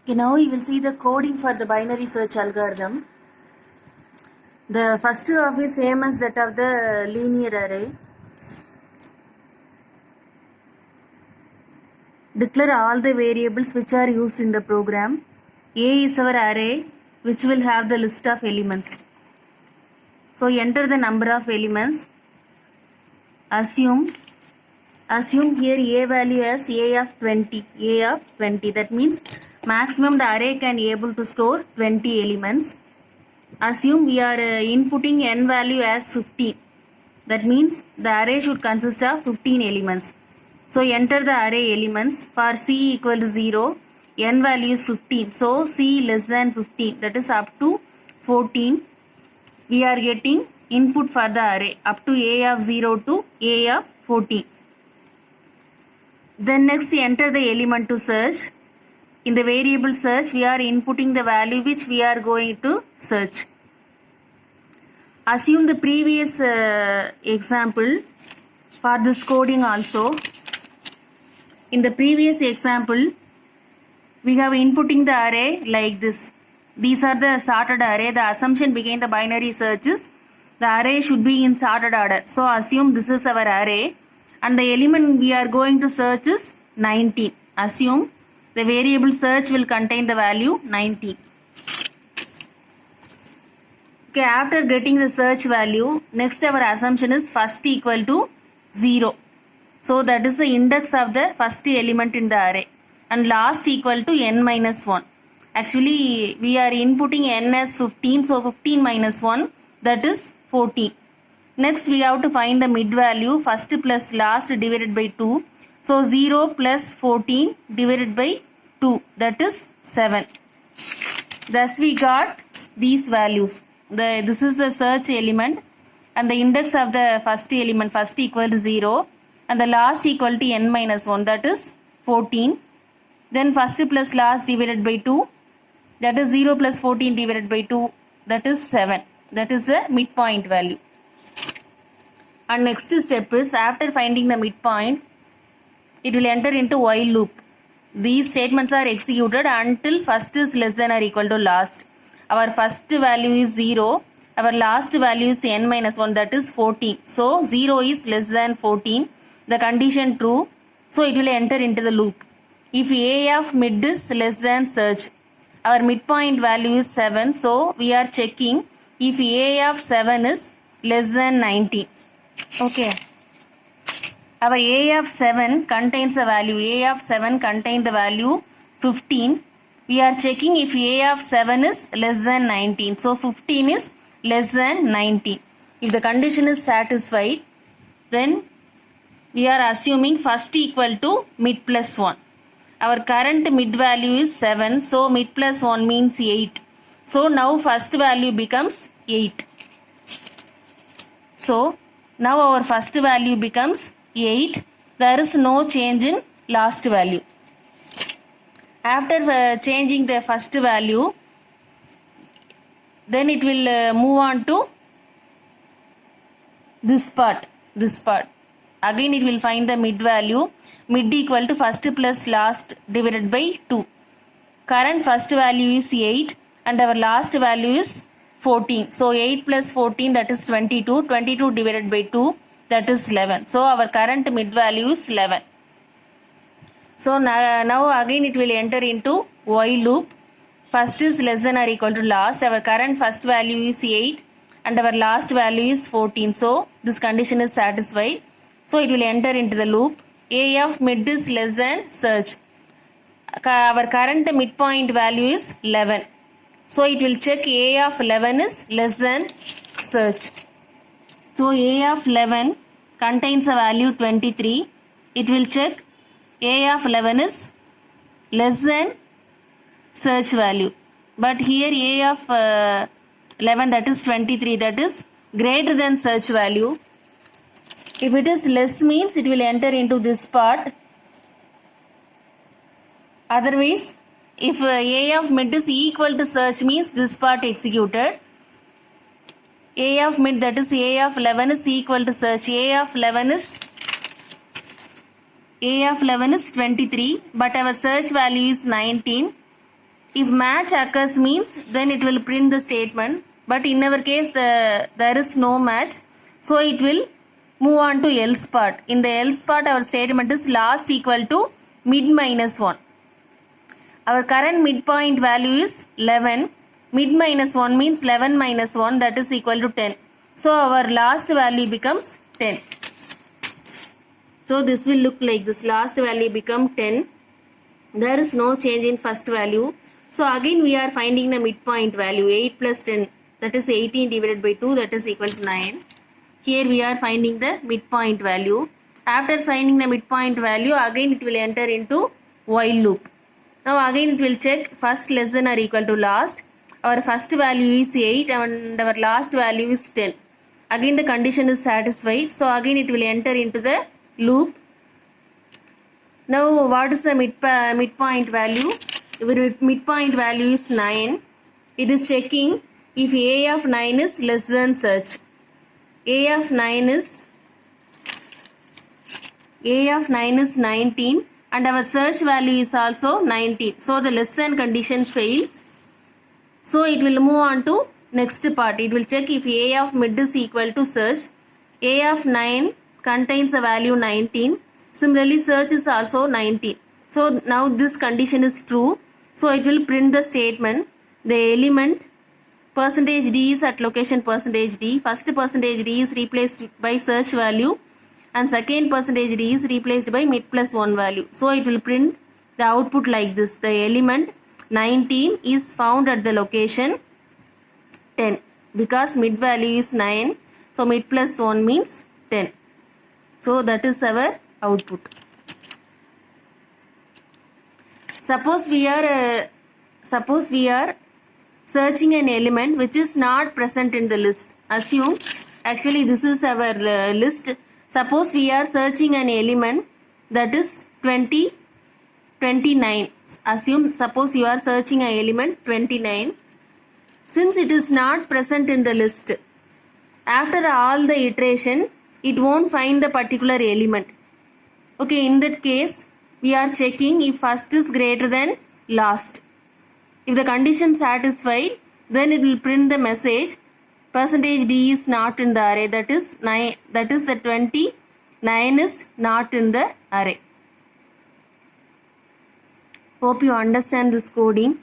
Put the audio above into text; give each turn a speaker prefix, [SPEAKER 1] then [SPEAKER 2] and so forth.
[SPEAKER 1] Okay, now we will see the coding for the binary search algorithm. The first of is same as that of the linear array. Declare all the variables which are used in the program. A is our array which will have the list of elements. So enter the number of elements. Assume here A value as A of 20. That means maximum the array can able to store 20 elements. Assume we are inputting n value as 15. That means the array should consist of 15 elements. So enter the array elements. For C equal to 0, n value is 15. So C less than 15, that is up to 14. We are getting input for the array up to A of 0 to A of 14. Then next enter the element to search. In the variable search, we are inputting the value which we are going to search. Assume the previous example for this coding also. In the previous example, we have inputting the array like this. These are the sorted array. The assumption behind the binary search is the array should be in sorted order. So assume this is our array and the element we are going to search is 19. Assume the variable search will contain the value 19. Okay, after getting the search value, next our assumption is first equal to 0. So that is the index of the first element in the array. And last equal to n minus 1. Actually, we are inputting n as 15. So 15 minus 1, that is 14. Next, we have to find the mid value, first plus last divided by 2. So 0 plus 14 divided by 2, that is 7. Thus we got these values. This is the search element and the index of the first element, first equal to 0 and the last equal to n minus 1, that is 14. Then first plus last divided by 2, that is 0 plus 14 divided by 2, that is 7. That is the midpoint value. And next step is after finding the midpoint, it will enter into while loop. These statements are executed until first is less than or equal to last. Our first value is 0. Our last value is n minus 1, that is 14. So 0 is less than 14. The condition true. So it will enter into the loop. If A of mid is less than search, our midpoint value is 7. So we are checking if A of 7 is less than 19. Okay. Our A of 7 contains a value. A of 7 contains the value 15. We are checking if A of 7 is less than 19. So 15 is less than 19. If the condition is satisfied, then we are assuming first equal to mid plus 1. Our current mid value is 7. So mid plus 1 means 8. So now first value becomes 8. So now our first value becomes 8. There is no change in last value. After changing the first value, then it will move on to this part. Again it will find the mid value. Mid equal to first plus last divided by 2. Current first value is 8 and our last value is 14. So 8 plus 14, that is 22. 22 divided by 2, that is 11. So our current mid value is 11. So now again it will enter into while loop. First is less than or equal to last. Our current first value is 8 and our last value is 14. So this condition is satisfied. So it will enter into the loop. A of mid is less than search. Our current midpoint value is 11. So it will check A of 11 is less than search. So A of 11 contains a value 23. It will check A of 11 is less than search value. But here A of 11, that is 23, that is greater than search value. If it is less means it will enter into this part. Otherwise, if A of mid is equal to search means this part executed. A of mid, that is A of 11 is equal to search. A of 11 is 23, but our search value is 19. If match occurs means then it will print the statement, but in our case there is no match, so it will move on to else part. In the else part our statement is last equal to mid minus 1. Our current midpoint value is 11. Mid minus 1 means 11 minus 1, that is equal to 10. So our last value becomes 10. So this will look like this. Last value become 10. There is no change in first value. So again we are finding the midpoint value. 8 plus 10, that is 18 divided by 2, that is equal to 9. Here we are finding the midpoint value. After finding the midpoint value, again it will enter into while loop. Now again it will check first less than or equal to last. Our first value is 8 and our last value is 10. Again the condition is satisfied. So again it will enter into the loop. Now what is the midpoint value? Our midpoint value is 9. It is checking if A of 9 is less than search. A of 9 is 19 and our search value is also 19. So the less than condition fails. So it will move on to next part. It will check if A of mid is equal to search. A of 9 contains a value 19. Similarly search is also 19. So now this condition is true. So it will print the statement. The element percentage D is at location percentage D. First percentage D is replaced by search value and second percentage D is replaced by mid plus 1 value. So it will print the output like this. The element 19 is found at the location 10 because mid value is 9. So mid plus 1 means 10. So that is our output. Suppose we are searching an element which is not present in the list. Assume actually this is our list. Suppose we are searching an element that is 29. Suppose you are searching an element 29. Since it is not present in the list, after all the iteration it won't find the particular element. Okay, in that case we are checking if first is greater than last. If the condition satisfied, then it will print the message percentage D is not in the array, that is the 29 is not in the array. Hope you understand this coding.